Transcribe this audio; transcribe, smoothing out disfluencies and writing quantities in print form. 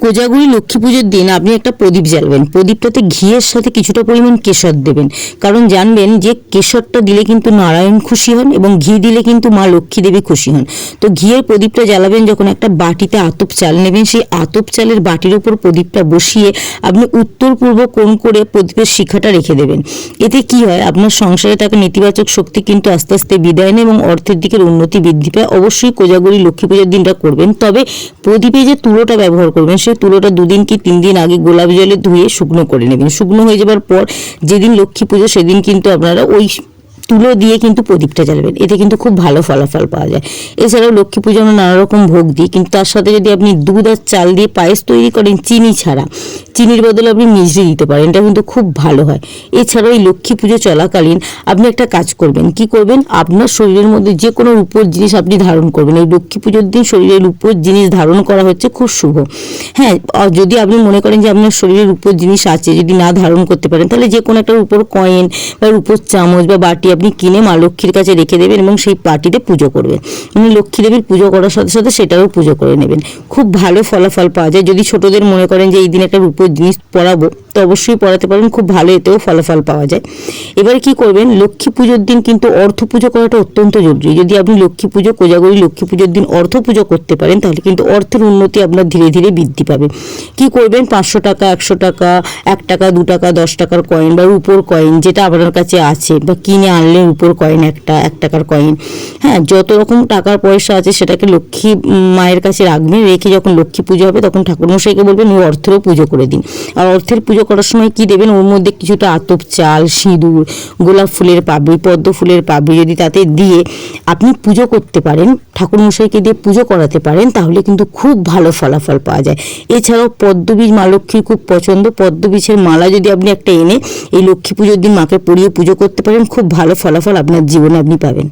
কোজাগরী লক্ষ্মী পুজোর দিন আপনি একটা প্রদীপ জ্বালবেন। প্রদীপটাতে ঘিয়ের সাথে কিছুটা পরিমাণ কেশর দেবেন, কারণ জানবেন যে কেশরটা দিলে কিন্তু নারায়ণ খুশি হন এবং ঘি দিলে কিন্তু মা লক্ষ্মী দেবী খুশি হন। তো ঘিয়ের প্রদীপটা জ্বালাবেন যখন একটা বাটিতে আতপ চাল নেবেন, সেই আতপ চালের বাটির উপর প্রদীপটা বসিয়ে আপনি উত্তর পূর্ব কোণ করে প্রদীপের শিখাটা রেখে দেবেন। এতে কি হয়, আপনার সংসারে থাকা নেতিবাচক শক্তি কিন্তু আস্তে আস্তে বিদায় নেয় এবং অর্থের দিকের উন্নতি বৃদ্ধি পায়। অবশ্যই কোজাগরী লক্ষ্মী পুজোর দিনটা করবেন, তবে প্রদীপে যে তুলোটা ব্যবহার করবেন সেই তুলোটা 2 দিন কি 3 দিন আগে গোলাপ জলে ধুয়ে শুকনো করে নেবেন। শুকনো হয়ে যাবার পর যেদিন লক্ষ্মী পুজো সেদিন কিন্তু আপনারা ওই তুলো দিয়ে কিন্তু প্রদীপটা জ্বালবেন। এতে কিন্তু খুব ভালো ফলাফল পাওয়া যায়। এছাড়াও লক্ষ্মী পুজো আমরা নানা রকম ভোগ দিই, কিন্তু তার সাথে যদি আপনি দুধ আর চাল দিয়ে পায়েস তৈরি করেন চিনি ছাড়া, চিনির বদলে আপনি মিষ্টি দিতে পারেন, এটা কিন্তু খুব ভালো হয়। এছাড়াও এই লক্ষ্মী পুজো চলাকালীন আপনি একটা কাজ করবেন। কি করবেন, আপনার শরীরের মধ্যে যে কোনো রূপোর জিনিস আপনি ধারণ করবেন। এই লক্ষ্মী পুজোর দিন শরীরের রূপোর জিনিস ধারণ করা হচ্ছে খুব শুভ। হ্যাঁ, যদি আপনি মনে করেন যে আপনার শরীরের রূপোর জিনিস আছে, যদি না ধারণ করতে পারেন, তাহলে যে কোনো একটা রূপোর কয়েন বা রূপোর চামচ বা বাটি আপনি কিনে মা লক্ষ্মীর কাছে রেখে দেবেন এবং সেই বাটিতে পুজো করবেন। মানে লক্ষ্মী দেবীর পুজো করার সাথে সাথে সেটাও পুজো করে নেবেন। খুব ভালো ফলাফল পাওয়া যায়। যদি ছোটদের মনে করেন যে এই দিন একটা রূপোর জিনিস পরাবো, তো অবশ্যই পড়াতে পারেন, খুব ভালো এতেও ফলাফল পাওয়া যায়। এবার কি করবেন, লক্ষ্মী পুজোর দিন কিন্তু অর্থ পুজো করাটা অত্যন্ত জরুরি। যদি আপনি লক্ষ্মী পুজো, কোজাগরী লক্ষ্মী পুজোর দিন অর্থ পুজো করতে পারেন, তাহলে কিন্তু অর্থের উন্নতি আপনার ধীরে ধীরে বৃদ্ধি পাবে। কি করবেন, 500 টাকা, 100 টাকা, 1 টাকা, 2 টাকা, 10 টাকার কয়েন বা রূপোর কয়েন যেটা আপনার কাছে আছে, বা কিনে আনলে রূপোর কয়েন, 1 টাকার কয়েন, হ্যাঁ, যত রকম টাকার পয়সা আছে সেটাকে লক্ষ্মী মায়ের কাছে রাখবেন। রেখে যখন লক্ষ্মী পুজো হবে তখন ঠাকুরমশাইকে বলবেন ওই অর্থেরও পুজো করে দিন। আর অর্থের পুজো করার সময় কি দেবেন, ওর মধ্যে কিছুটা আতপ চাল, সিঁদুর, গোলাপ ফুলের পাপড়ি, পদ্ম ফুলের পাপড়ি যদি তাতে দিয়ে আপনি পুজো করতে পারেন, ঠাকুরমশাইকে দিয়ে পুজো করাতে পারেন, তাহলে কিন্তু খুব ভালো ফলাফল পাওয়া যায়। এছাড়াও পদ্মবীজ মা লক্ষ্মীর খুব পছন্দ। পদ্মবীজের মালা যদি আপনি একটা এনে এই লক্ষ্মী পুজোর দিন মাকে পরিয়ে পুজো করতে পারেন, খুব ভালো ফলাফল আপনার জীবনে আপনি পাবেন।